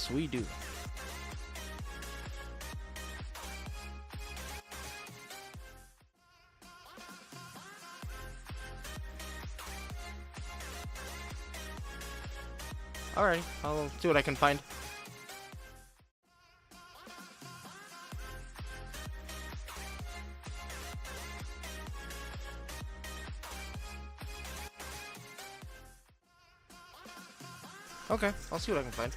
Yes, we do. Alright, I'll see what I can find. Okay, I'll see what I can find.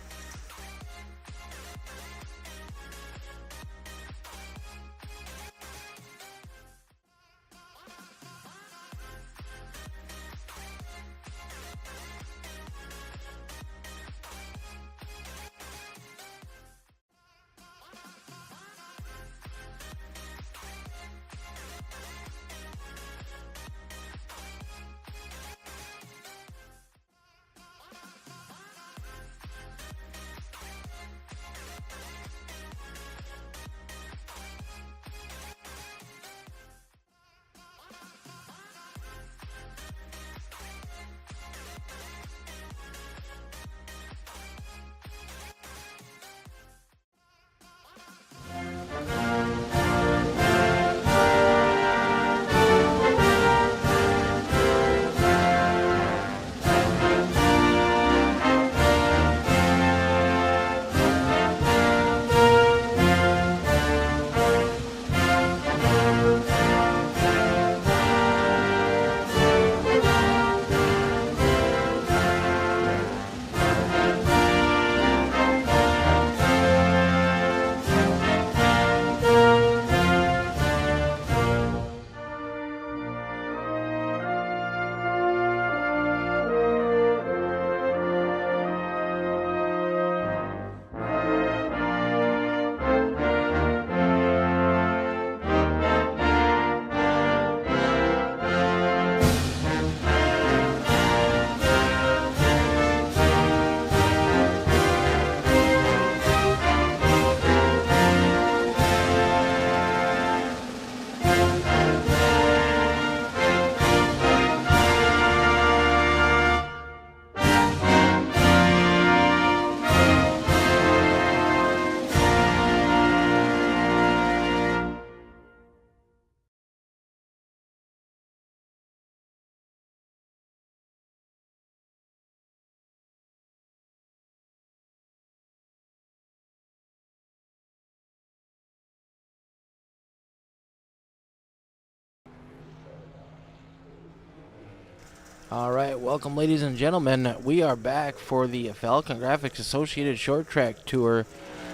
Alright, welcome ladies and gentlemen. We are back for the FALCONGRAFIX Associated Short Track Tour.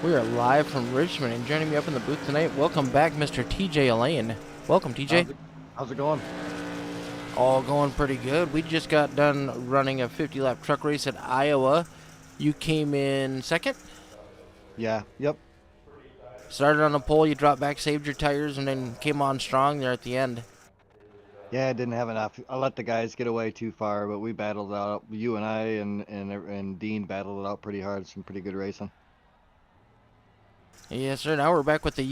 We are live from Richmond, and joining me up in the booth tonight, welcome back Mr. TJ Elaine. Welcome, TJ. How's it going? All going pretty good. We just got done running a 50-lap truck race at Iowa. You came in second? Yeah, yep. Started on the pole, you dropped back, saved your tires, and then came on strong there at the end. Yeah, I didn't have enough. I let the guys get away too far, but we battled it out. You and I and Dean battled it out pretty hard. Some pretty good racing. Yes, sir. Now we're back with the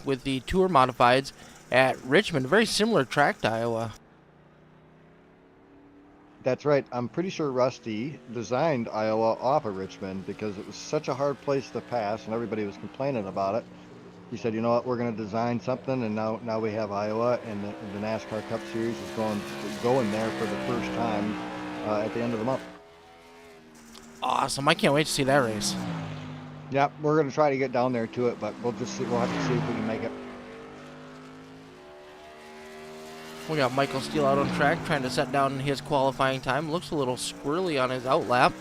with the Tour Modifieds at Richmond. Very similar track to Iowa. That's right. I'm pretty sure Rusty designed Iowa off of Richmond because it was such a hard place to pass, and everybody was complaining about it. He said, you know what, we're going to design something, and now we have Iowa, and the NASCAR Cup Series is going there for the first time at the end of the month. Awesome. I can't wait to see that race. Yeah, we're going to try to get down there to it, but we'll have to see if we can make it. We got Michael Steele out on track trying to set down his qualifying time. Looks a little squirrely on his outlap.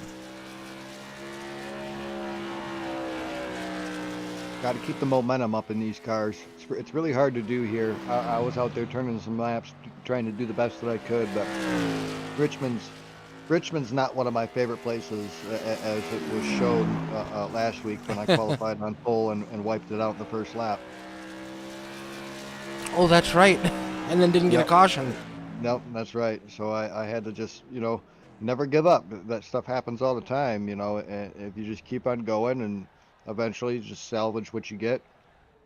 Got to keep the momentum up in these cars. It's really hard to do here. I was out there turning some laps, trying to do the best that I could, but Richmond's not one of my favorite places, as it was shown last week when I qualified on pole and wiped it out in the first lap. Oh, that's right. And then didn't get a caution. Nope, that's right. So I had to just, never give up. That stuff happens all the time, and if you just keep on going and eventually just salvage what you get,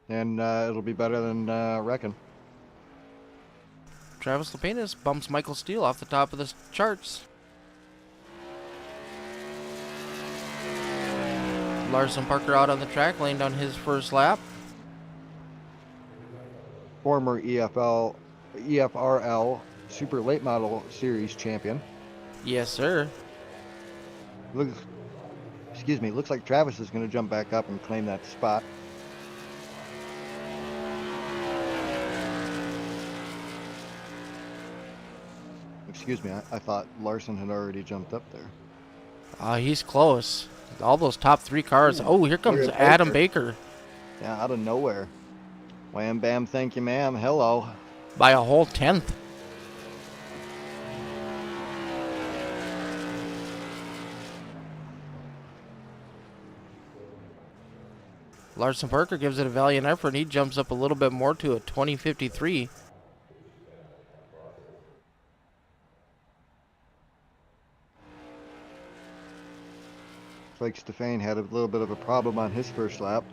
and it'll be better than wrecking. Travis Lapinus bumps Michael Steele off the top of the charts. Larson Parker out on the track, laying down his first lap. Former EFRL Super Late Model Series champion. Yes, sir. Looks like Travis is going to jump back up and claim that spot. Excuse me, I thought Larson had already jumped up there. He's close. All those top 3 cars. Oh, here comes Adam Baker. Yeah, out of nowhere. Wham, bam, thank you, ma'am. Hello. By a whole 10th. Larson Parker gives it a valiant effort. He jumps up a little bit more to a 20.53. Looks like Stefan had a little bit of a problem on his first lap.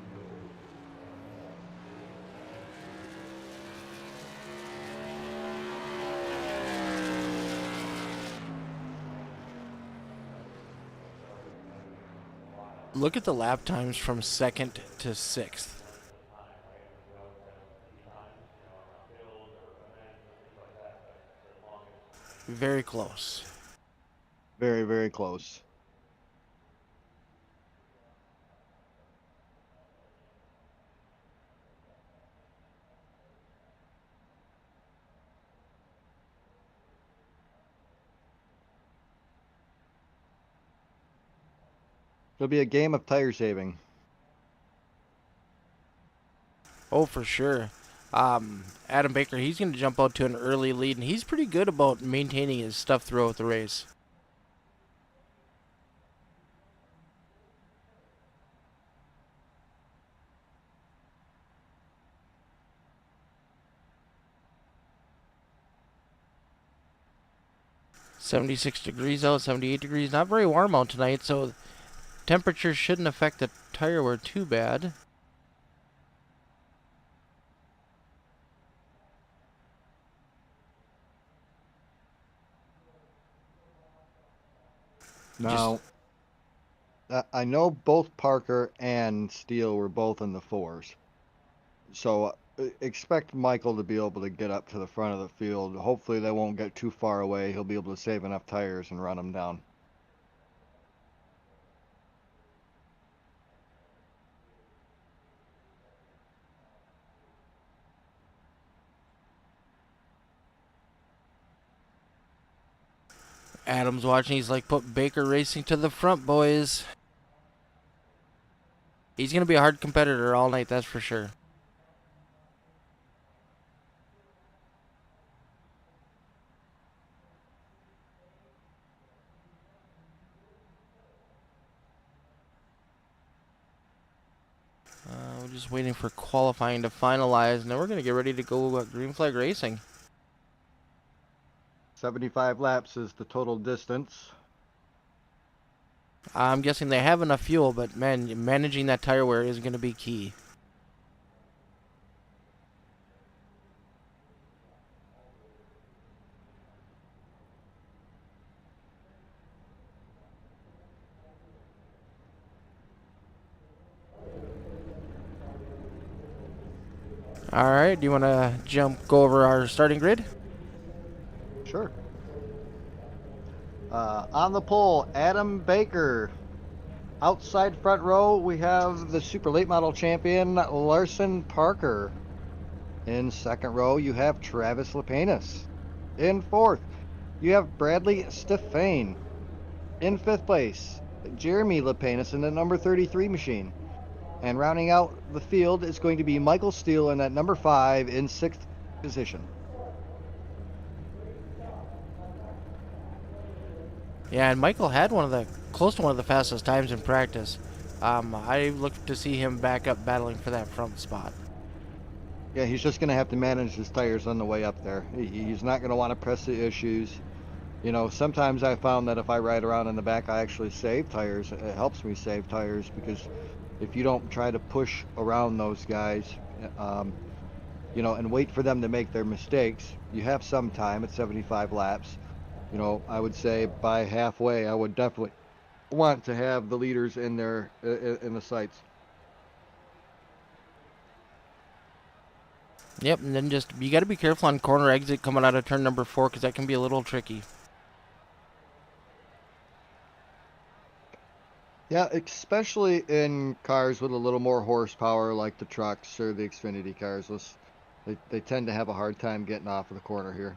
Look at the lap times from 2nd to 6th. Very close. Very, very close. It'll be a game of tire saving. Oh, for sure. Adam Baker, he's going to jump out to an early lead, and he's pretty good about maintaining his stuff throughout the race. $76 out, 78 degrees. Not very warm out tonight, so temperature shouldn't affect the tire wear too bad. Now, I know both Parker and Steele were both in the 4s. So expect Michael to be able to get up to the front of the field. Hopefully they won't get too far away. He'll be able to save enough tires and run them down. Adam's watching. He's like, put Baker Racing to the front, boys. He's going to be a hard competitor all night, that's for sure. We're just waiting for qualifying to finalize, and then we're going to get ready to go green flag racing. 75 laps is the total distance. I'm guessing they have enough fuel, but man, managing that tire wear is going to be key. All right, do you want to go over our starting grid? Sure. On the pole, Adam Baker. Outside front row, we have the Super Late Model champion, Larson Parker. In second row, you have Travis Lepenis. In fourth, you have Bradley Stefan. In fifth place, Jeremy Lepenis in the number 33 machine. And rounding out the field is going to be Michael Steele in that number 5 in 6th position. Yeah, and Michael had close to one of the fastest times in practice. I look to see him back up battling for that front spot. Yeah, he's just going to have to manage his tires on the way up there. He's not going to want to press the issues. You know, sometimes I found that if I ride around in the back, I actually save tires. It helps me save tires because if you don't try to push around those guys, you know, and wait for them to make their mistakes, you have some time at 75 laps. You know, I would say by halfway, I would definitely want to have the leaders in their in the sights. Yep, and then just, you got to be careful on corner exit coming out of turn number 4 because that can be a little tricky. Yeah, especially in cars with a little more horsepower like the trucks or the Xfinity cars. They tend to have a hard time getting off of the corner here.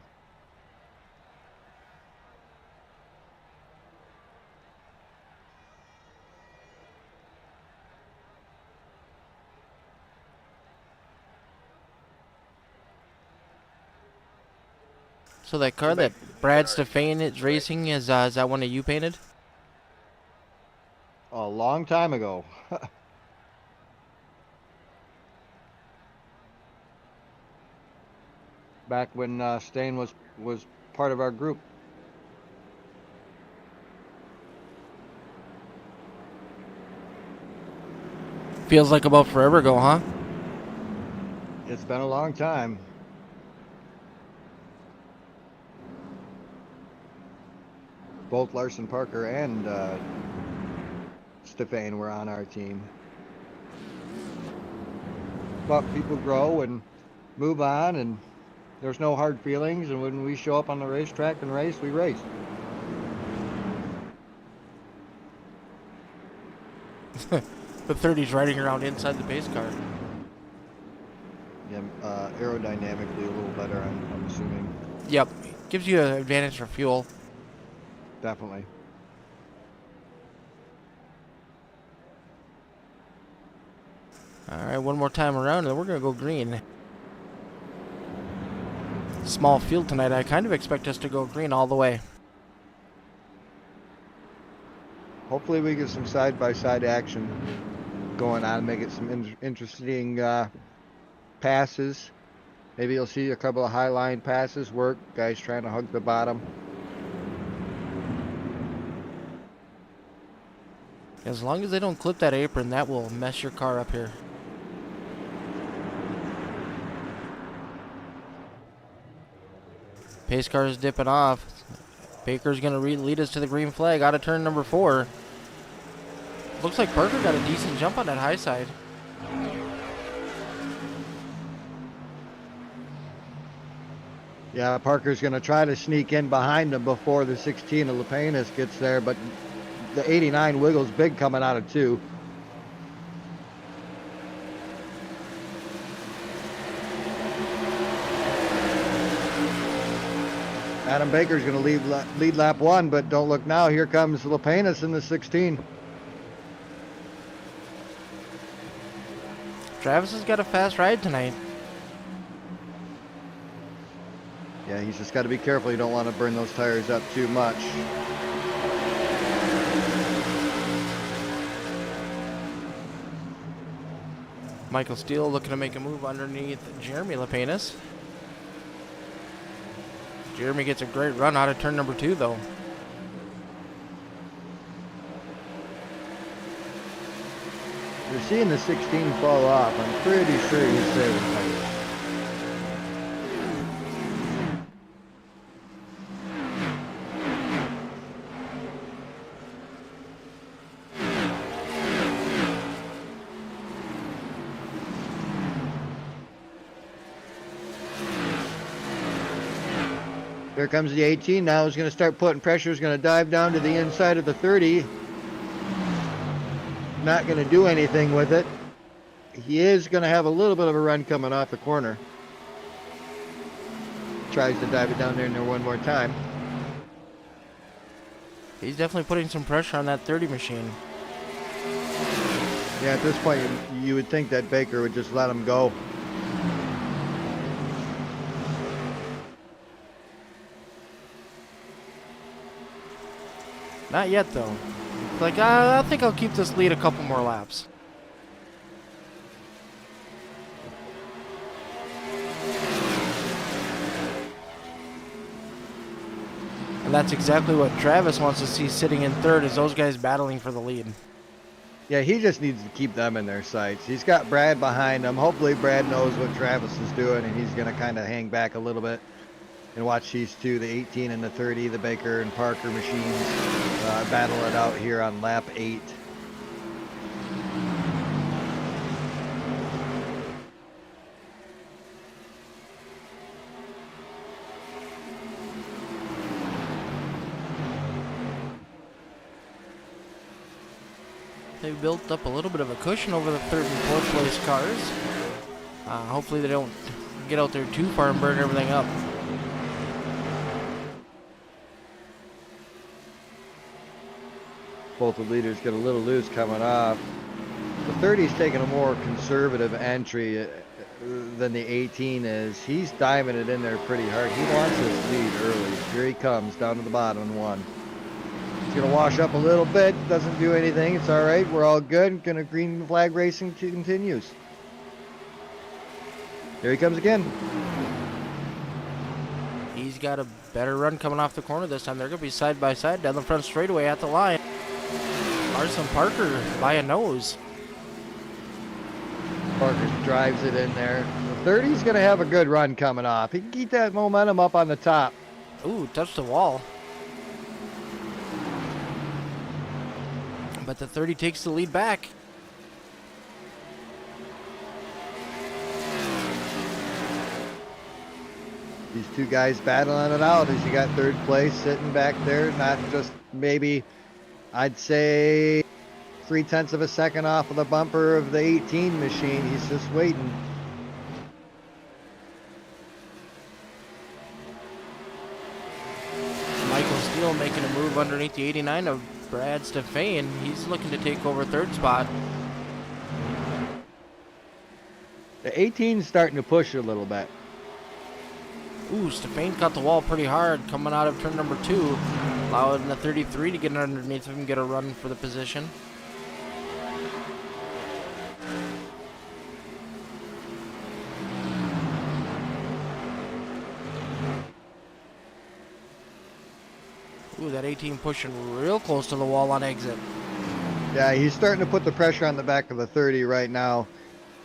So that car that Brad Stefan is racing, is that one that you painted? A long time ago. Back when Stain was part of our group. Feels like about forever ago, huh? It's been a long time. Both Larson Parker and Stefan were on our team. But people grow and move on, and there's no hard feelings, and when we show up on the racetrack and race, we race. The 30's riding around inside the pace car. Yeah, aerodynamically a little better, I'm assuming. Yep, gives you an advantage for fuel. Definitely. Alright, one more time around, and then we're going to go green. Small field tonight. I kind of expect us to go green all the way. Hopefully we get some side-by-side action going on, make it some interesting passes. Maybe you'll see a couple of high line passes work, guys trying to hug the bottom. As long as they don't clip that apron, that will mess your car up here. Pace car is dipping off. Baker's going to lead us to the green flag out of turn number 4. Looks like Parker got a decent jump on that high side. Yeah, Parker's going to try to sneak in behind him before the 16 of Lepenis gets there, but the 89 wiggles big coming out of 2. Adam Baker's going to lead lap 1, but don't look now. Here comes Lepenis in the 16. Travis has got a fast ride tonight. Yeah, he's just got to be careful. You don't want to burn those tires up too much. Michael Steele looking to make a move underneath Jeremy Lepenis. Jeremy gets a great run out of turn number 2, though. You're seeing the 16 fall off. I'm pretty sure he's saving tires. Here comes the 18 now. He's going to start putting pressure. He's going to dive down to the inside of the 30. Not going to do anything with it. He is going to have a little bit of a run coming off the corner. Tries to dive it down there one more time. He's definitely putting some pressure on that 30 machine. Yeah, at this point, you would think that Baker would just let him go. Not yet, though. It's like, I think I'll keep this lead a couple more laps. And that's exactly what Travis wants to see sitting in third, is those guys battling for the lead. Yeah, he just needs to keep them in their sights. He's got Brad behind him. Hopefully Brad knows what Travis is doing, and he's going to kind of hang back a little bit. and watch these two, the 18 and the 30, the Baker and Parker machines, battle it out here on lap 8. They've built up a little bit of a cushion over the third and fourth place cars. Hopefully they don't get out there too far and burn everything up. Both the leaders get a little loose coming off. The 30's taking a more conservative entry than the 18 is. He's diving it in there pretty hard. He wants his lead early. Here he comes down to the bottom in 1. He's going to wash up a little bit. Doesn't do anything. It's all right. We're all good. Going to green flag racing continues. Here he comes again. He's got a better run coming off the corner this time. They're going to be side by side down the front straightaway at the line. Larson Parker by a nose. Parker drives it in there. The 30's going to have a good run coming off. He can keep that momentum up on the top. Ooh, touched the wall. But the 30 takes the lead back. These two guys battling it out as you got third place sitting back there. Not just maybe, I'd say 0.3 of a second off of the bumper of the 18 machine. He's just waiting. Michael Steele making a move underneath the 89 of Brad Stefan. He's looking to take over third spot. The 18's starting to push a little bit. Ooh, Stefan cut the wall pretty hard coming out of turn number 2. Allowing the 33 to get underneath him and get a run for the position. Ooh, that 18 pushing real close to the wall on exit. Yeah, he's starting to put the pressure on the back of the 30 right now.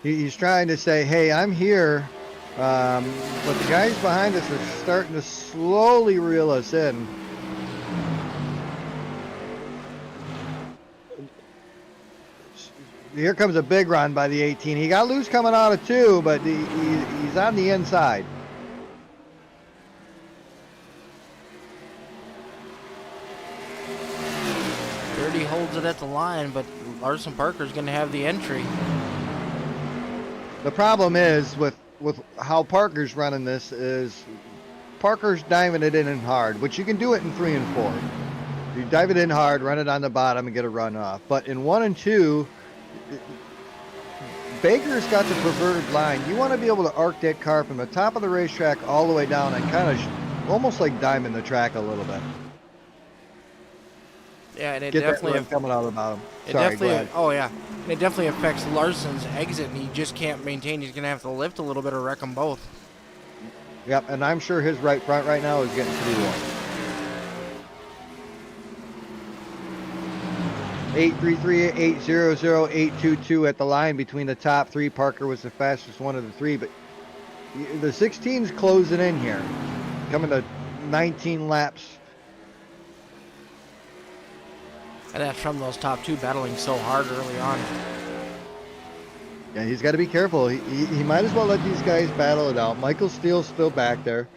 He's trying to say, hey, I'm here. But the guys behind us are starting to slowly reel us in. Here comes a big run by the 18. He got loose coming out of 2, but he's on the inside. He holds it at the line, but Larson Parker's going to have the entry. The problem is with how Parker's running this is Parker's diving it in and hard, which you can do it in 3 and 4. You dive it in hard, run it on the bottom, and get a run off. But in 1 and 2, Baker's got the perverted line. You want to be able to arc that car from the top of the racetrack all the way down and kind of almost like diamond the track a little bit. Yeah, and it Get definitely that coming out of the bottom. It Sorry, definitely, oh yeah, and it definitely affects Larson's exit, and he just can't maintain. He's gonna have to lift a little bit or wreck them both. Yep, and I'm sure his right front right now is getting pretty warm. 833, 800, 822 at the line between the top 3. Parker was the fastest one of the 3, but the 16's closing in here, coming to 19 laps. And that's from those top 2 battling so hard early on. Yeah, he's got to be careful. He might as well let these guys battle it out. Michael Steele's still back there.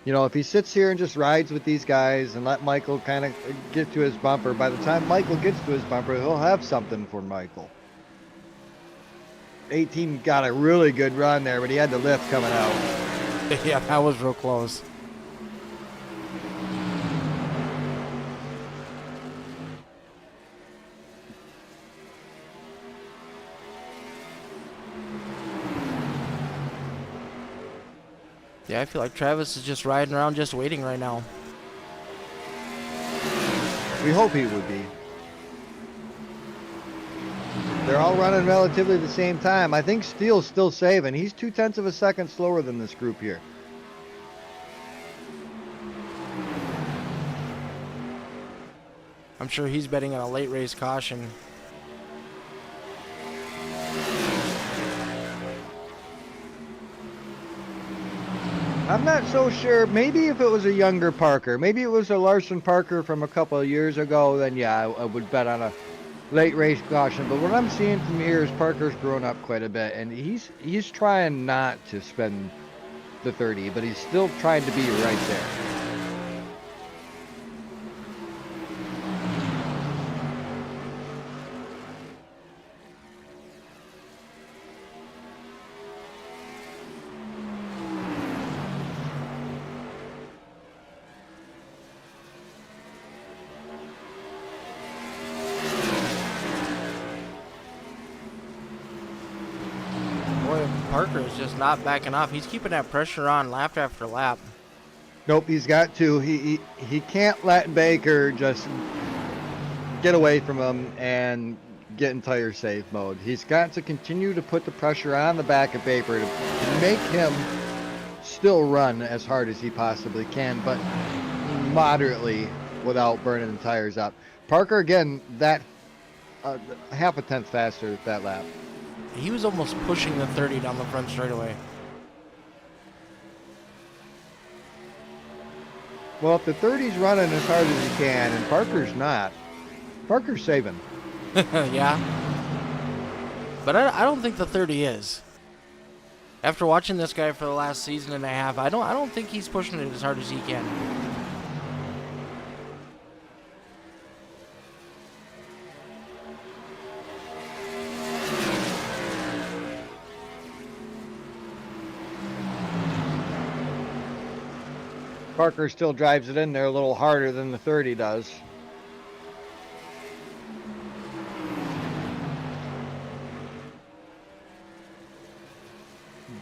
You know, if he sits here and just rides with these guys and let Michael kind of get to his bumper, by the time Michael gets to his bumper, he'll have something for Michael. 18 got a really good run there, but he had the lift coming out. Yeah, that was real close. Yeah, I feel like Travis is just riding around, just waiting right now. We hope he would be. They're all running relatively the same time. I think Steele's still saving. He's 0.2 of a second slower than this group here. I'm sure he's betting on a late race caution. I'm not so sure. Maybe if it was a younger Parker, maybe it was a Larson Parker from a couple of years ago, then yeah, I would bet on a late race caution. But what I'm seeing from here is Parker's grown up quite a bit, and he's trying not to spend the 30, but he's still trying to be right there. Boy, Parker is just not backing off. He's keeping that pressure on lap after lap. Nope, he's got to. He can't let Baker just get away from him and get in tire safe mode. He's got to continue to put the pressure on the back of Baker to make him still run as hard as he possibly can, but moderately without burning the tires up. Parker, again, that half a tenth faster that lap. He was almost pushing the 30 down the front straightaway. Well, if the 30's running as hard as he can, and Parker's not, Parker's saving. Yeah. But I don't think the 30 is. After watching this guy for the last season and a half, I don't think he's pushing it as hard as he can. Parker still drives it in there a little harder than the 30 does.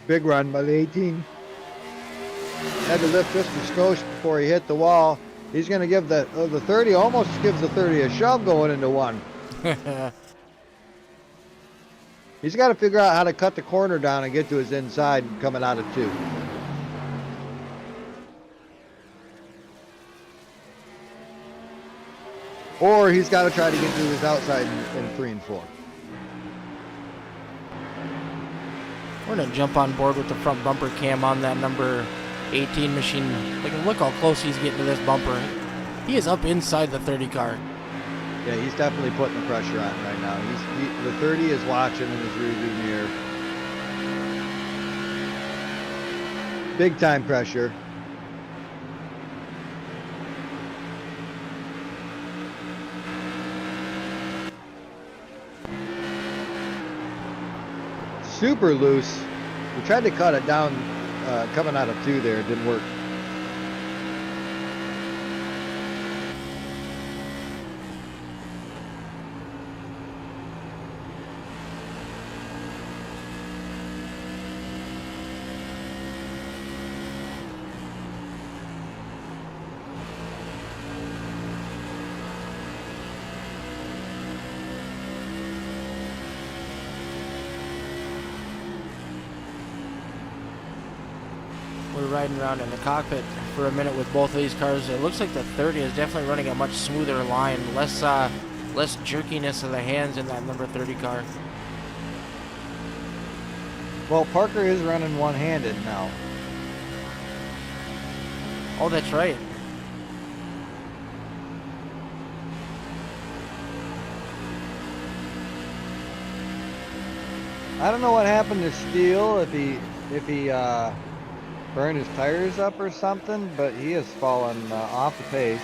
Big run by the 18. Had to lift just a skosh before he hit the wall. He's going to give the 30, almost gives the 30 a shove going into one. He's got to figure out how to cut the corner down and get to his inside coming out of 2. Or he's got to try to get to his outside in 3 and 4. We're going to jump on board with the front bumper cam on that number 18 machine. Look how close he's getting to this bumper. He is up inside the 30 car. Yeah, he's definitely putting the pressure on right now. The 30 is watching in his rearview mirror. Big time pressure. Super loose. We tried to cut it down coming out of 2 there. It didn't work. We're riding around in the cockpit for a minute with both of these cars. It looks like the 30 is definitely running a much smoother line, less jerkiness of the hands in that number 30 car. Well, Parker is running one-handed now. Oh, that's right. I don't know what happened to Steele, if he burned his tires up or something, but he has fallen off the pace.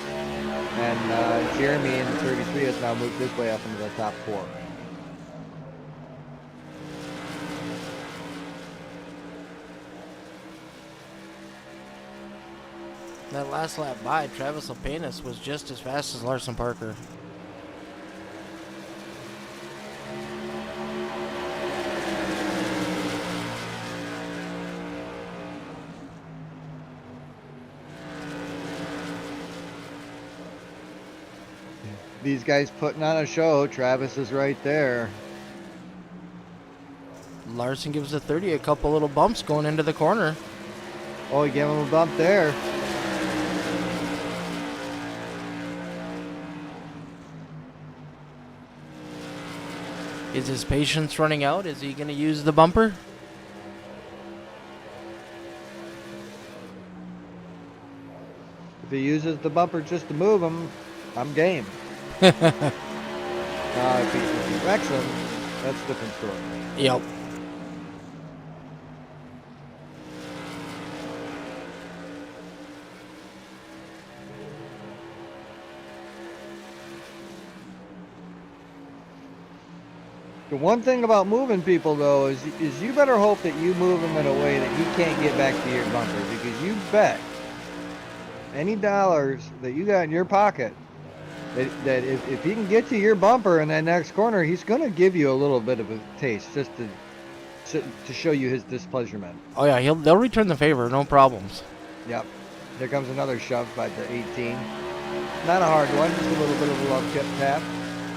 And Jeremy in the 33 has now moved his way up into the top 4. That last lap by, Travis Lepenis was just as fast as Larson Parker. These guys putting on a show. Travis is right there. Larson gives the 30 a couple little bumps going into the corner. Oh, he gave him a bump there. Is his patience running out? Is he going to use the bumper? he uses the bumper just to move him, I'm game. If he wrecks him, that's a different story. Yep. The one thing about moving people, though, is you better hope that you move him in a way that he can't get back to your bumper, because you bet any dollars that you got in your pocket that if he can get to your bumper in that next corner, he's going to give you a little bit of a taste just to show you his displeasurement. Oh yeah, they'll return the favor, no problems. Yep. There comes another shove by the 18. Not a hard one, just a little bit of a love tap.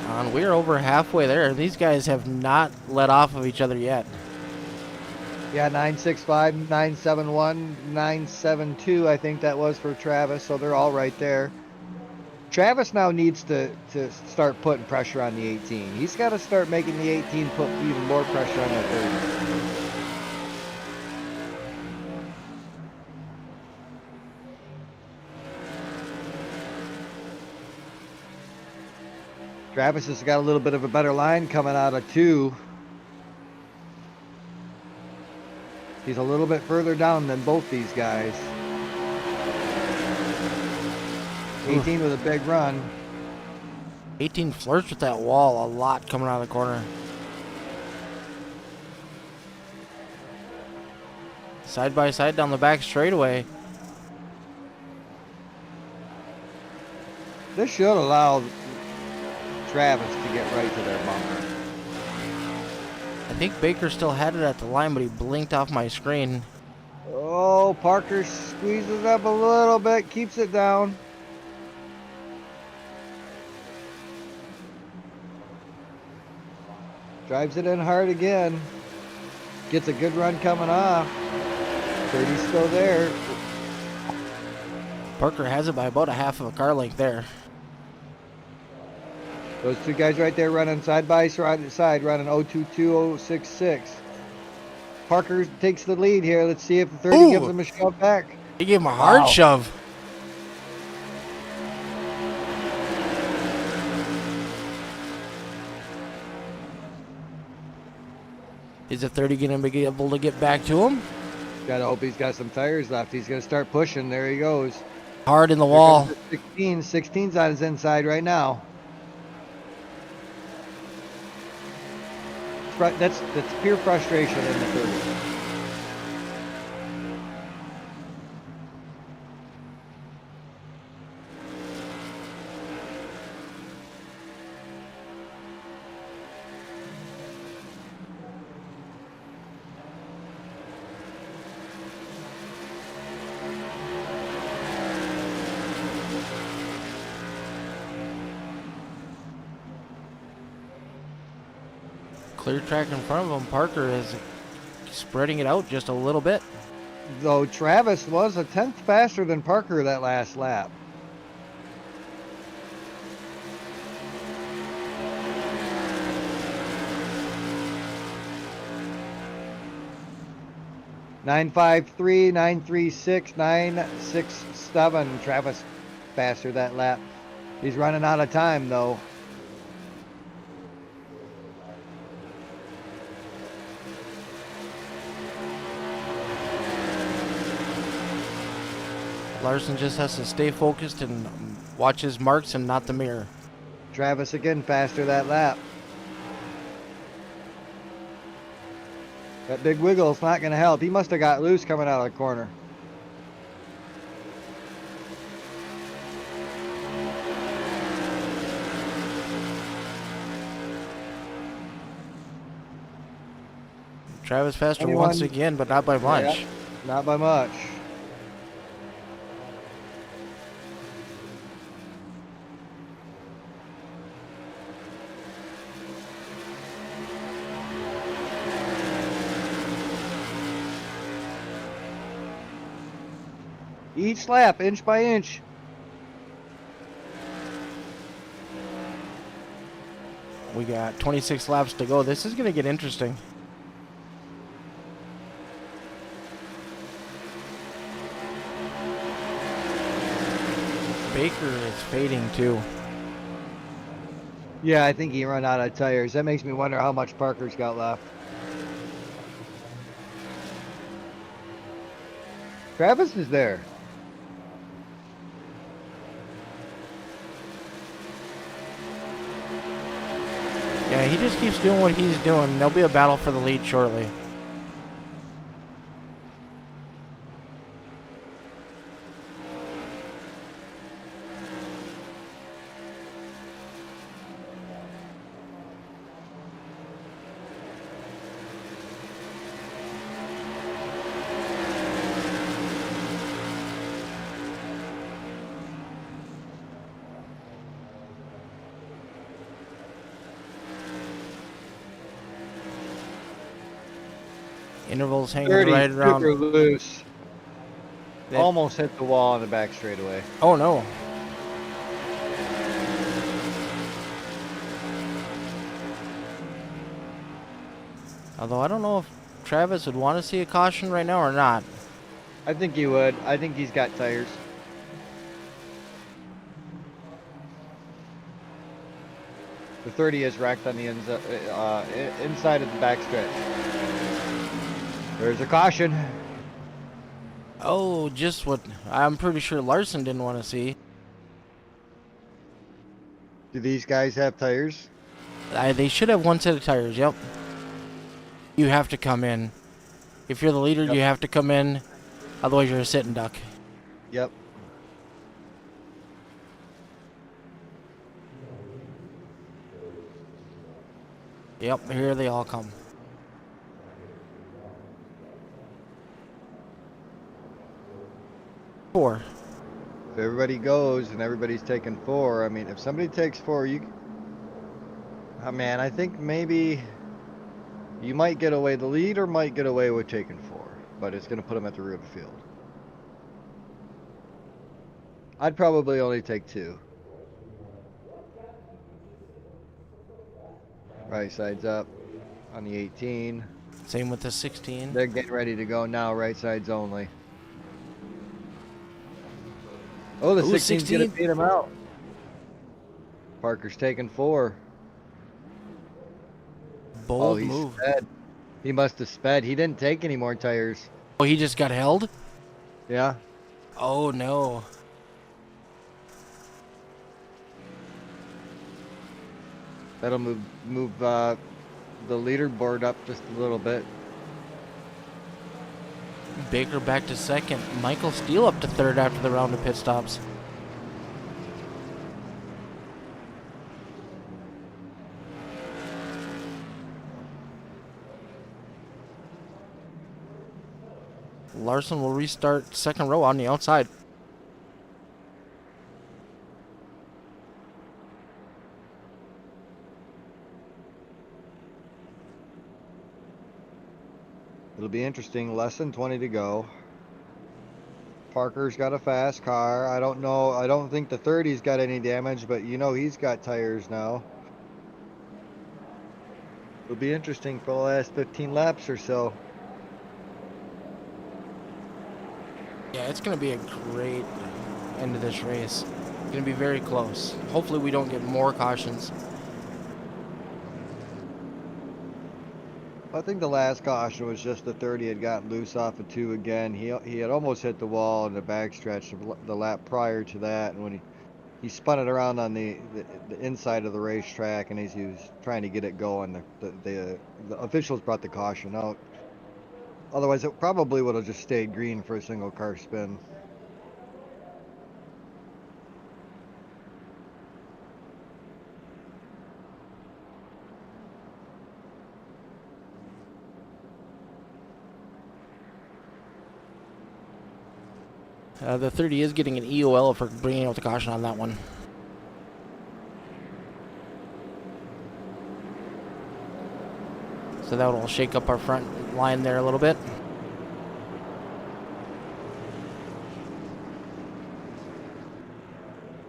And we're over halfway there. These guys have not let off of each other yet. Yeah, 965, 971, 972, I think that was for Travis, so they're all right there. Travis now needs to start putting pressure on the 18. He's got to start making the 18 put even more pressure on that 30. Travis has got a little bit of a better line coming out of 2. He's a little bit further down than both these guys. 18 with a big run. 18 flirts with that wall a lot coming out of the corner. Side by side down the back straightaway. This should allow Travis to get right to their bumper. I think Baker still had it at the line, but he blinked off my screen. Oh, Parker squeezes up a little bit, keeps it down. Drives it in hard again. Gets a good run coming off. 30's still there. Parker has it by about a half of a car length there. Those two guys right there running side by side, running 022066. Parker takes the lead here. Let's see if the 30 gives him a shove back. He gave him a hard shove. Is the 30 going to be able to get back to him? Gotta hope he's got some tires left. He's going to start pushing. There he goes. Hard in the wall. 16. 16's on his inside right now. That's pure frustration in the 30. Clear track in front of him. Parker is spreading it out just a little bit. Though Travis was a 10th faster than Parker that last lap. .953, 936, 967. Travis faster that lap. He's running out of time though. Larson just has to stay focused and watch his marks and not the mirror. Travis again faster that lap. That big wiggle's not going to help. He must have got loose coming out of the corner. Travis faster once again, but not by much. Yeah, not by much. Each lap, inch by inch. We got 26 laps to go. This is going to get interesting. Baker is fading too. Yeah, I think he run out of tires. That makes me wonder how much Parker's got left. Travis is there. Yeah, he just keeps doing what he's doing. There'll be a battle for the lead shortly. Intervals hanging 30, right around. super loose. That, Almost hit the wall on the back straightaway. oh no. Although I don't know if Travis would want to see a caution right now or not. I think he would. I think he's got tires. The 30 is wrecked on the inside of the backstretch. There's a caution. Oh, just what I'm pretty sure Larson didn't want to see. Do these guys have tires? They should have one set of tires, yep. You have to come in. If you're the leader, Yep. you have to come in. Otherwise, you're a sitting duck. Yep. Yep, here they all come. Four. If everybody goes and everybody's taking 4, I mean, if somebody takes 4, you... Oh, man, I think maybe you might get away. The leader might get away with taking 4, but it's going to put him at the rear of the field. I'd probably only take 2. Right side's up on the 18. Same with the 16. They're getting ready to go now, right side's only. Oh, the 16's going to beat him out. Parker's taking 4. Bold He's move. sped. He must have sped. He didn't take any more tires. Oh, he just got held? Yeah. Oh, no. That'll move the leaderboard up just a little bit. Baker back to second. Michael Steele up to third after the round of pit stops. Larson will restart second row on the outside. It'll be interesting. Less than 20 to go. Parker's got a fast car. I don't know. I don't think the 30's got any damage, but you know he's got tires now. It'll be interesting for the last 15 laps or so. Yeah, it's going to be a great end of this race. It's going to be very close. Hopefully we don't get more cautions. I think the last caution was just the 30 had gotten loose off of 2 again. He had almost hit the wall in the backstretch the lap prior to that, and when he spun it around on the inside of the racetrack, and he was trying to get it going, the officials brought the caution out. Otherwise, it probably would have just stayed green for a single car spin. The 30 is getting an EOL for bringing out the caution on that one. So that will shake up our front line there a little bit.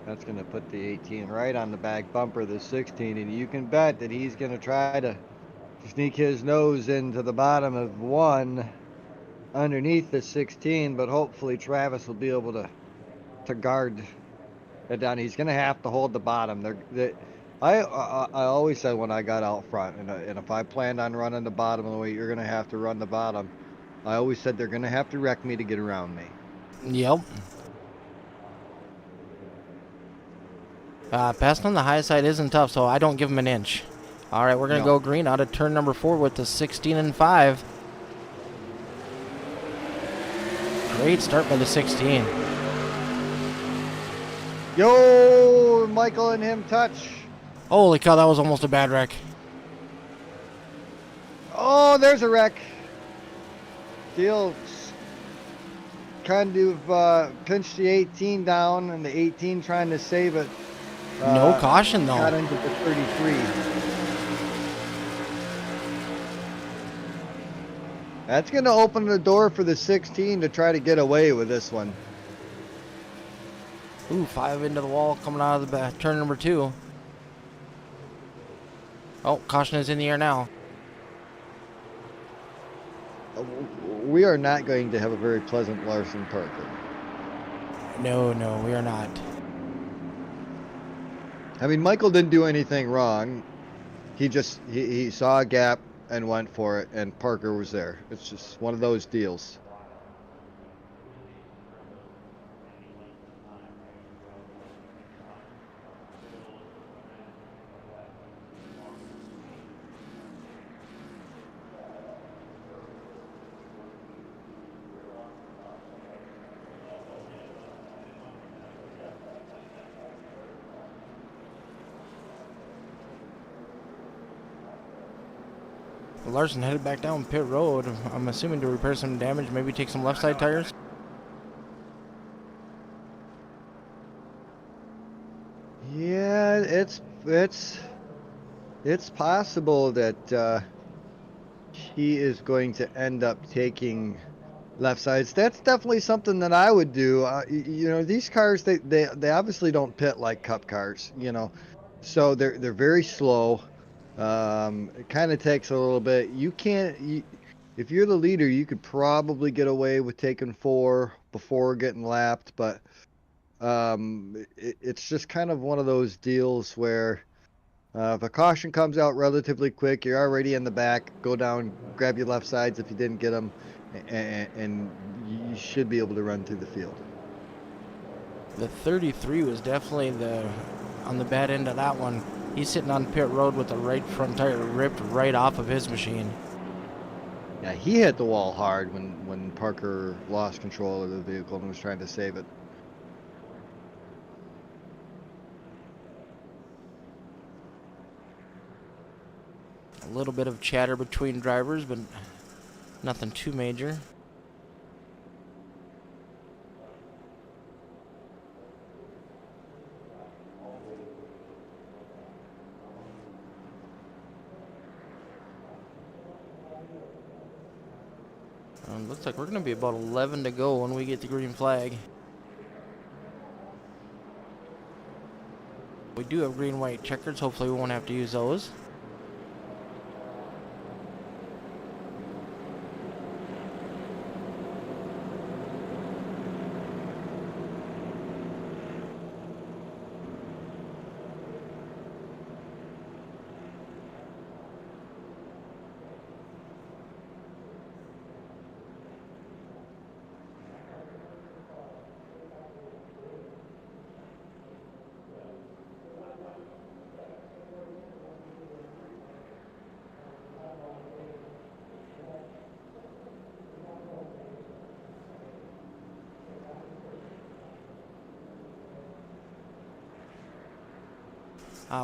That's going to put the 18 right on the back bumper of the 16, and you can bet that he's going to try to sneak his nose into the bottom of 1 underneath the 16, but hopefully Travis will be able to guard And down, he's going to have to hold the bottom. I always said when I got out front, and if I planned on running the bottom of the way, you're going to have to run the bottom. I always said they're going to have to wreck me to get around me. Yep. Passing on the high side isn't tough, so I don't give him an inch. All right, we're going to No. go green out of turn number 4 with the 16 and 5. Great start by the 16. Yo, Michael and him touch. Holy cow, that was almost a bad wreck. Oh, there's a wreck. Deal kind of pinched the 18 down, and the 18 trying to save it. No caution, Got though. into the 33. That's going to open the door for the 16 to try to get away with this one. Ooh, 5 into the wall coming out of the back. Turn number 2. Oh, caution is in the air now. We are not going to have a very pleasant Larson Parker. No, we are not. I mean, Michael didn't do anything wrong. He saw a gap and went for it, and Parker was there. It's just one of those deals. Larson headed back down pit road. I'm assuming to repair some damage, maybe take some left side tires. Yeah, it's possible that he is going to end up taking left sides. That's definitely something that I would do. You know, these cars they obviously don't pit like cup cars. You know, so they're very slow. It kind of takes a little bit. If you're the leader, you could probably get away with taking 4 before getting lapped, but it's just kind of one of those deals where if a caution comes out relatively quick, you're already in the back. Go down, grab your left sides if you didn't get them, and you should be able to run through the field. The 33 was definitely on the bad end of that one. He's sitting on pit road with the right front tire ripped right off of his machine. Yeah, he hit the wall hard when Parker lost control of the vehicle and was trying to save it. A little bit of chatter between drivers, but nothing too major. Looks like we're going to be about 11 to go when we get the green flag. We do have green-white checkers. Hopefully we won't have to use those.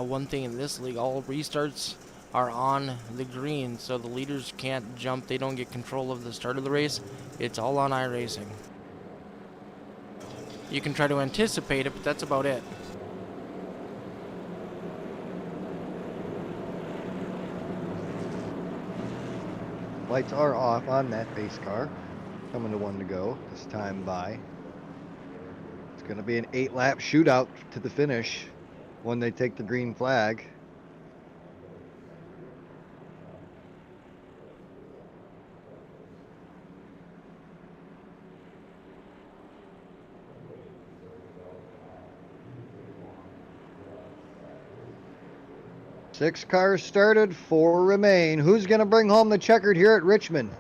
One thing in this league, all restarts are on the green, so the leaders can't jump. They don't get control of the start of the race. It's all on iRacing. You can try to anticipate it, but that's about it. Lights are off on that base car. Coming to 1 to go this time by. It's going to be an 8-lap shootout to the finish when they take the green flag. 6 cars started, 4 remain. Who's going to bring home the checkered here at Richmond?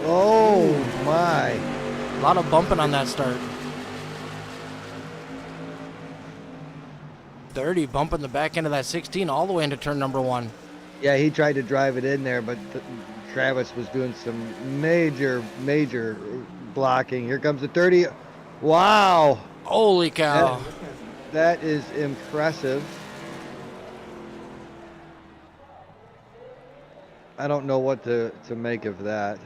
Oh my. A lot of bumping on that start. 30 bumping the back end of that 16 all the way into turn number 1. Yeah, he tried to drive it in there, but Travis was doing some major blocking. Here comes the 30. Wow. Holy cow. That is impressive. I don't know what to make of that.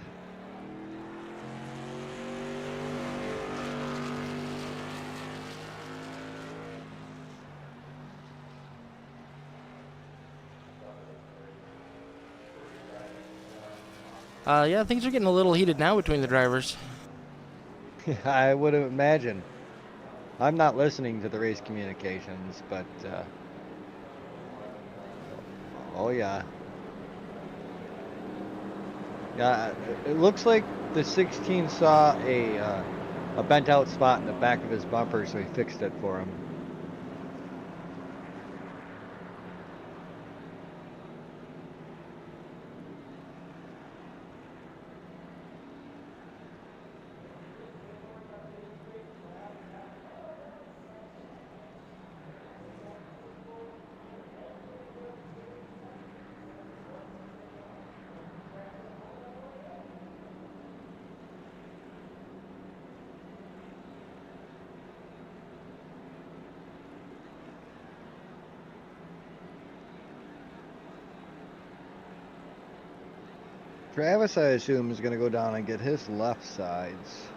Yeah, things are getting a little heated now between the drivers. I would imagine. I'm not listening to the race communications, but oh yeah. Yeah, it looks like the 16 saw a bent out spot in the back of his bumper, so he fixed it for him. Travis, I assume, is going to go down and get his left sides.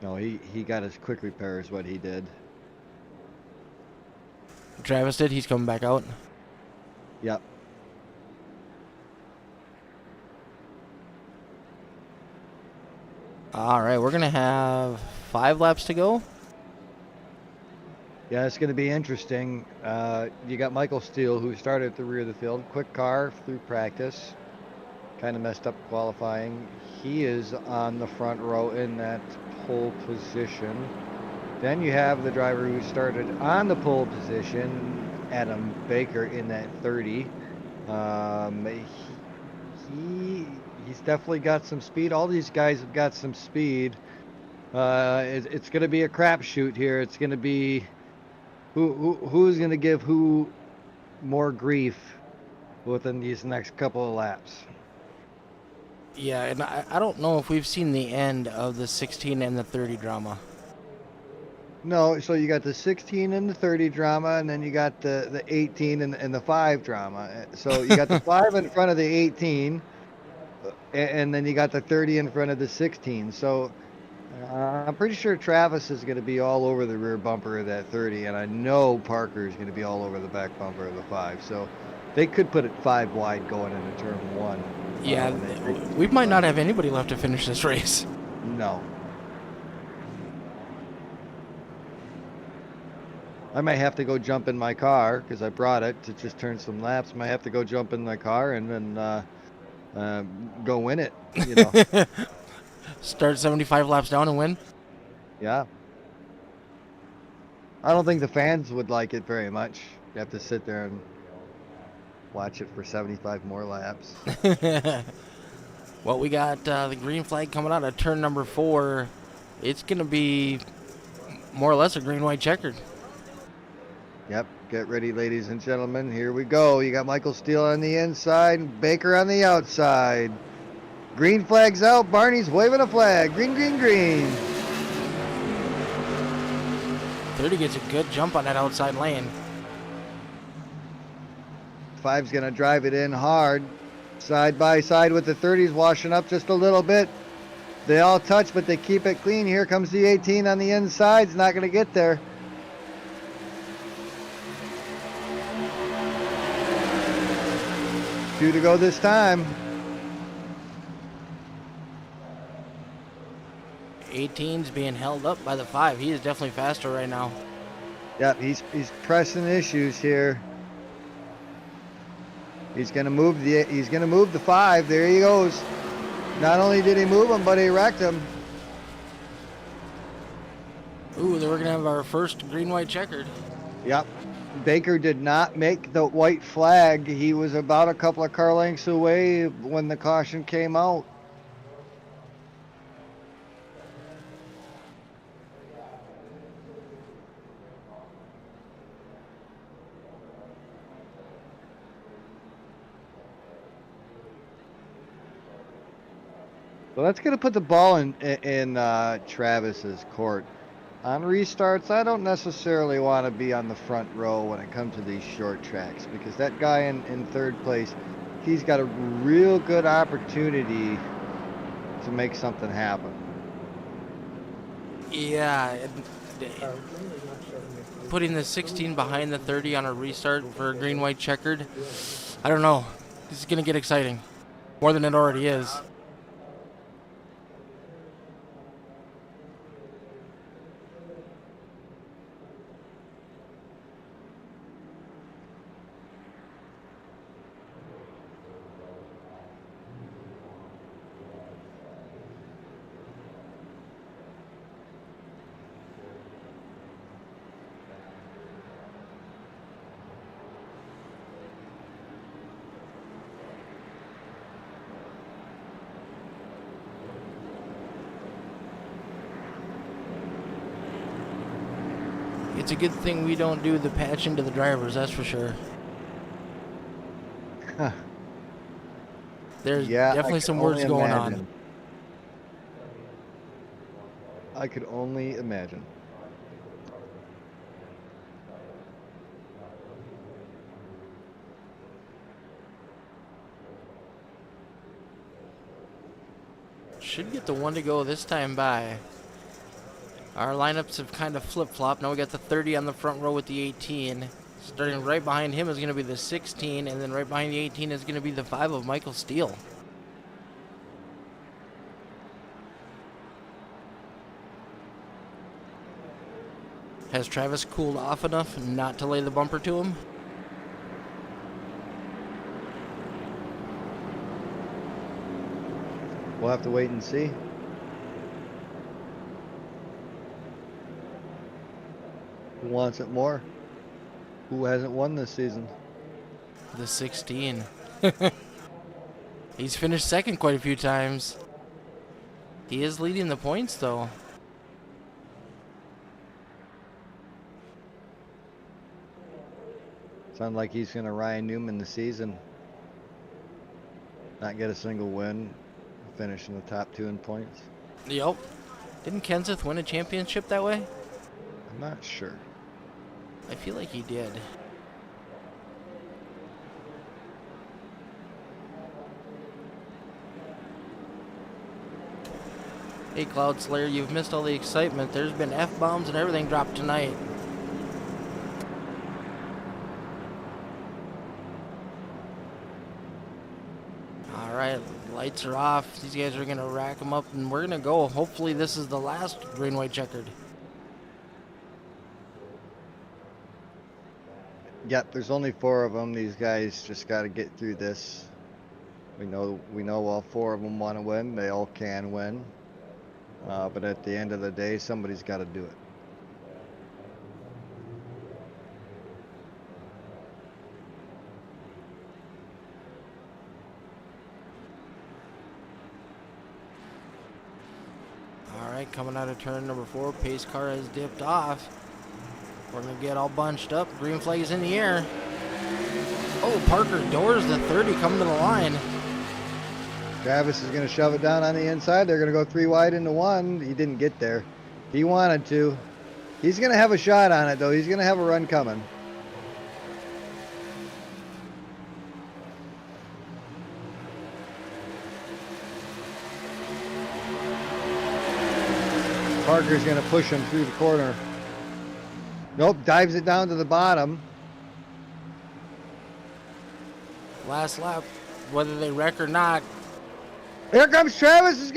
No, he got his quick repair is what he did. Travis did. He's coming back out. Yep. All right, we're going to have 5 laps to go. Yeah, it's going to be interesting. You got Michael Steele, who started at the rear of the field. Quick car through practice. Kind of messed up qualifying. He is on the front row in that pole position. Then you have the driver who started on the pole position, Adam Baker, in that 30. He's definitely got some speed. All these guys have got some speed. It's going to be a crapshoot here. It's going to be who's going to give who more grief within these next couple of laps. Yeah, and I don't know if we've seen the end of the 16 and the 30 drama. No, so you got the 16 and the 30 drama, and then you got the 18 and the 5 drama. So you got the 5 in front of the 18, and then you got the 30 in front of the 16. So I'm pretty sure Travis is going to be all over the rear bumper of that 30, and I know Parker is going to be all over the back bumper of the 5. So they could put it 5 wide going into turn 1. Yeah, we might not have anybody left to finish this race. No. I might have to go jump in my car because I brought it to just turn some laps. Might have to go jump in my car and then go win it. You know. Start 75 laps down and win. Yeah. I don't think the fans would like it very much. You have to sit there and watch it for 75 more laps. Well, we got the green flag coming out of turn number 4. It's going to be more or less a green-white checkered. Yep, get ready, ladies and gentlemen. Here we go. You got Michael Steele on the inside, Baker on the outside. Green flag's out. Barney's waving a flag. Green, green, green. 30 gets a good jump on that outside lane. 5's going to drive it in hard. Side by side with the 30's, washing up just a little bit. They all touch, but they keep it clean. Here comes the 18 on the inside. It's not going to get there. Two to go this time. 18's being held up by the 5. He is definitely faster right now. Yep, he's pressing issues here. He's gonna move the 5. There he goes. Not only did he move him, but he wrecked him. Ooh, then we're gonna have our first green-white checkered. Yep. Baker did not make the white flag. He was about a couple of car lengths away when the caution came out. So that's going to put the ball in Travis's court. On restarts, I don't necessarily want to be on the front row when it comes to these short tracks, because that guy in third place, he's got a real good opportunity to make something happen. Yeah, putting the 16 behind the 30 on a restart for a green-white checkered, I don't know. This is going to get exciting. More than it already is. It's a good thing we don't do the patch into the drivers, that's for sure. There's definitely some words going on. I could only imagine. Should get the 1 to go this time by. Our lineups have kind of flip-flopped. Now we got the 30 on the front row with the 18. Starting right behind him is going to be the 16, and then right behind the 18 is going to be the 5 of Michael Steele. Has Travis cooled off enough not to lay the bumper to him? We'll have to wait and see. Who wants it more? Who hasn't won this season? The 16. He's finished second quite a few times. He is leading the points, though. Sounds like he's going to Ryan Newman the season. Not get a single win. Finish in the top 2 in points. Yep. Didn't Kenseth win a championship that way? I'm not sure. I feel like he did. Hey, Cloud Slayer, you've missed all the excitement. There's been F-bombs and everything dropped tonight. Alright, lights are off. These guys are going to rack them up, and we're going to go. Hopefully this is the last green-white checkered. Yep, there's only 4 of them. These guys just got to get through this. We know all 4 of them want to win. They all can win. But at the end of the day, somebody's got to do it. Alright, coming out of turn number 4, pace car has dipped off. We're going to get all bunched up. Green flag is in the air. Oh, Parker doors the 30 coming to the line. Travis is going to shove it down on the inside. They're going to go 3 wide into 1. He didn't get there. He wanted to. He's going to have a shot on it, though. He's going to have a run coming. Parker's going to push him through the corner. Nope, dives it down to the bottom. Last lap, whether they wreck or not. Here comes Travis.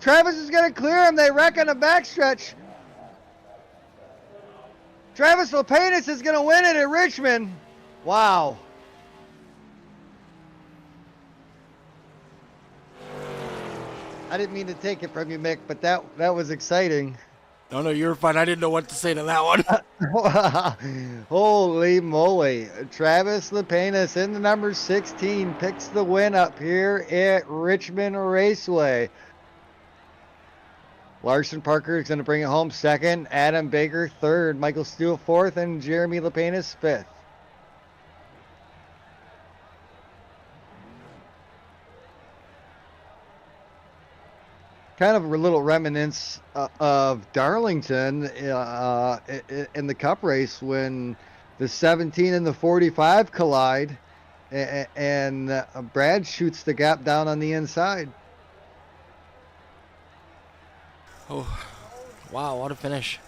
Travis is gonna clear him. They wreck on the backstretch. Travis Lapidus is gonna win it at Richmond. Wow. I didn't mean to take it from you, Mick, but that was exciting. No, you're fine. I didn't know what to say to that one. Holy moly. Travis Lapidus in the number 16 picks the win up here at Richmond Raceway. Larson Parker is going to bring it home second. Adam Baker third. Michael Steele fourth. And Jeremy Lapidus fifth. Kind of a little remnants of Darlington in the Cup race when the 17 and the 45 collide, and Brad shoots the gap down on the inside. Oh, wow, what a finish.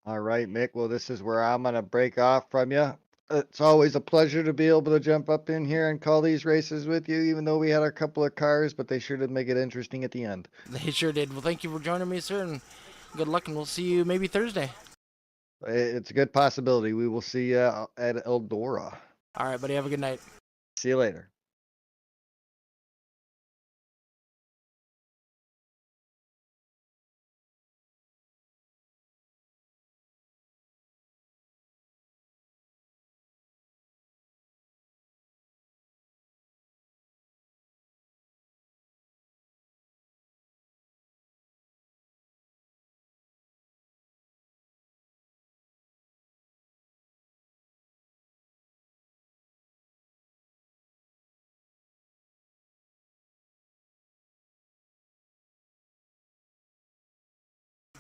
All right, Mick. Well, this is where I'm going to break off from you. It's always a pleasure to be able to jump up in here and call these races with you, even though we had a couple of cars, but they sure did make it interesting at the end. They sure did. Well, thank you for joining me, sir, and good luck, and we'll see you maybe Thursday. It's a good possibility. We will see you at Eldora. All right, buddy. Have a good night. See you later.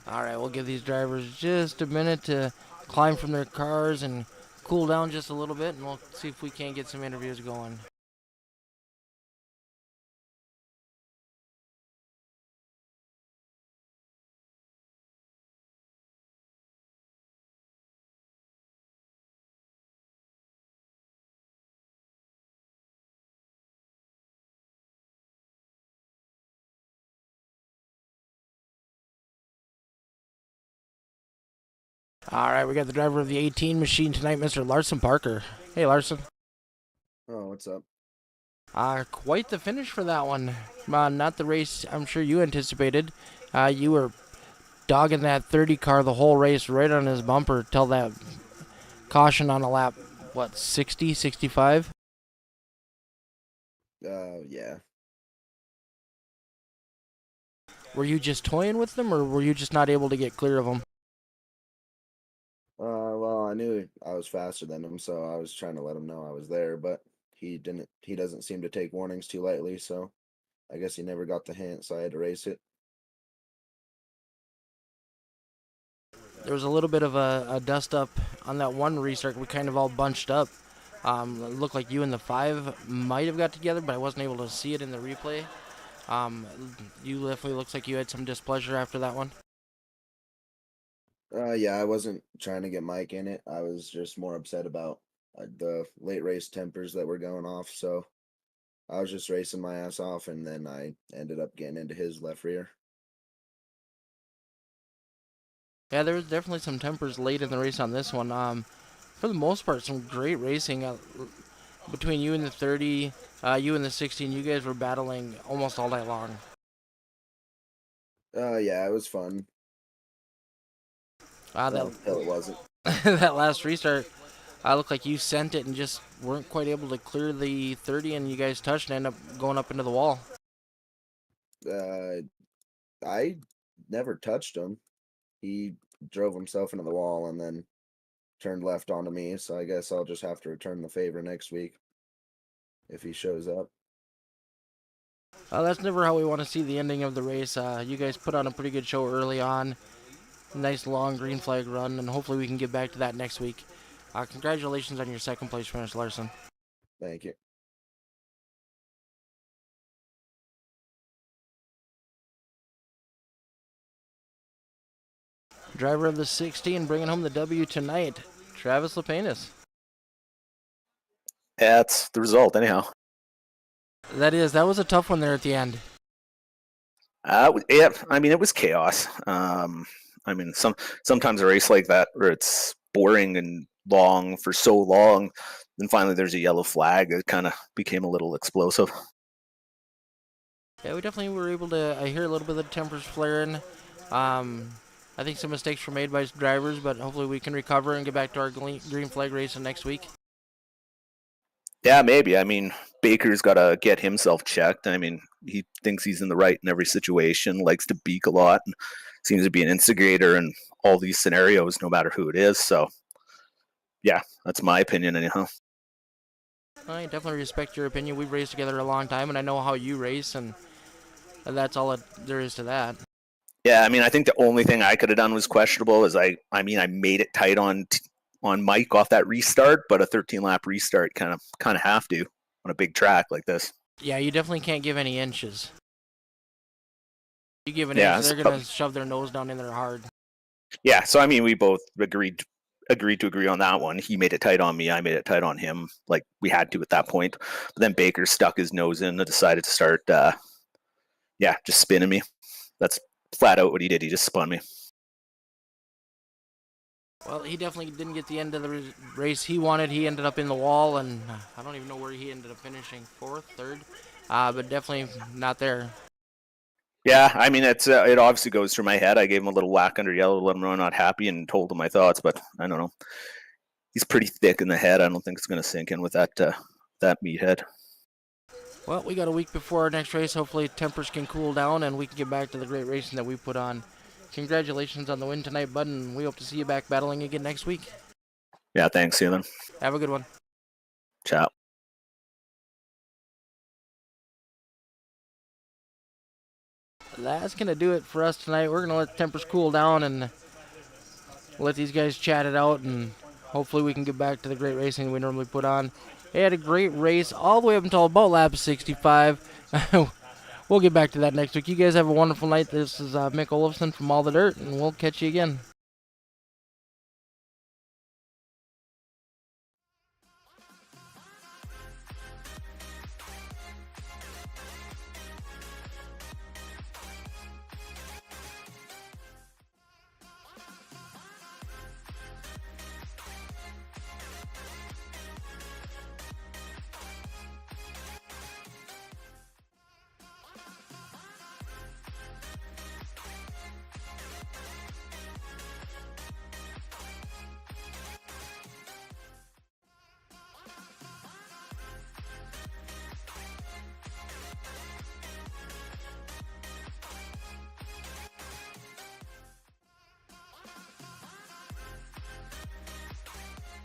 All right, we'll give these drivers just a minute to climb from their cars and cool down just a little bit, and we'll see if we can't get some interviews going. All right, we got the driver of the 18 machine tonight, Mr. Larson Parker. Hey, Larson. Oh, what's up? Quite the finish for that one. Not the race I'm sure you anticipated. You were dogging that 30 car the whole race right on his bumper till that caution on a lap, what, 60, 65? Yeah. Were you just toying with them, or were you just not able to get clear of them? Well, I knew I was faster than him, so I was trying to let him know I was there, but he didn't. He doesn't seem to take warnings too lightly, so I guess he never got the hint, so I had to race it. There was a little bit of a dust up on that one restart. We kind of all bunched up. It looked like you and the 5 might have got together, but I wasn't able to see it in the replay. You definitely looks like you had some displeasure after that one. Yeah, I wasn't trying to get Mike in it. I was just more upset about the late race tempers that were going off, so I was just racing my ass off, and then I ended up getting into his left rear. Yeah, there was definitely some tempers late in the race on this one. For the most part, some great racing between you and the 30, you and the 16. You guys were battling almost all night long. Yeah, it was fun. Until it wasn't. That last restart, I looked like you sent it and just weren't quite able to clear the 30, and you guys touched and ended up going up into the wall. I never touched him. He drove himself into the wall and then turned left onto me, so I guess I'll just have to return the favor next week if he shows up. That's never how we want to see the ending of the race. You guys put on a pretty good show early on. Nice long green flag run, and hopefully we can get back to that next week. Congratulations on your second place finish, Larson. Thank you. Driver of the 16 bringing home the W tonight, Travis Lepanis. Yeah, that's the result anyhow. That was a tough one there at the end. Yeah, I mean, it was chaos. I mean, sometimes a race like that where it's boring and long for so long, then finally there's a yellow flag. It kind of became a little explosive. Yeah, we definitely were able to. I hear a little bit of the tempers flaring. I think some mistakes were made by drivers, but hopefully we can recover and get back to our green flag racing next week. Yeah, maybe. I mean, Baker's got to get himself checked. I mean, he thinks he's in the right in every situation, likes to beak a lot, and seems to be an instigator in all these scenarios, no matter who it is. So, yeah, that's my opinion anyhow. I definitely respect your opinion. We've raced together a long time, and I know how you race, and that's all there is to that. Yeah, I mean, I think the only thing I could have done was questionable. Is I made it tight on Mike off that restart, but a 13-lap restart kind of have to on a big track like this. Yeah, you definitely can't give any inches. You give an inch, they're gonna shove their nose down in there hard. Yeah, so I mean, we both agreed to agree on that one. He made it tight on me. I made it tight on him. Like we had to at that point. But then Baker stuck his nose in and decided to start, just spinning me. That's flat out what he did. He just spun me. Well, he definitely didn't get the end of the race he wanted. He ended up in the wall, and I don't even know where he ended up finishing, fourth, third, but definitely not there. Yeah, I mean, it obviously goes through my head. I gave him a little whack under yellow to let him know I'm not happy and told him my thoughts, but I don't know. He's pretty thick in the head. I don't think it's going to sink in with that meathead. Well, we got a week before our next race. Hopefully tempers can cool down and we can get back to the great racing that we put on. Congratulations on the win tonight, bud, and we hope to see you back battling again next week. Yeah, thanks. See you then. Have a good one. Ciao. That's going to do it for us tonight. We're going to let tempers cool down and let these guys chat it out, and hopefully we can get back to the great racing we normally put on. They had a great race all the way up until about lap 65. We'll get back to that next week. You guys have a wonderful night. This is Mick Olofsson from All the Dirt, and we'll catch you again.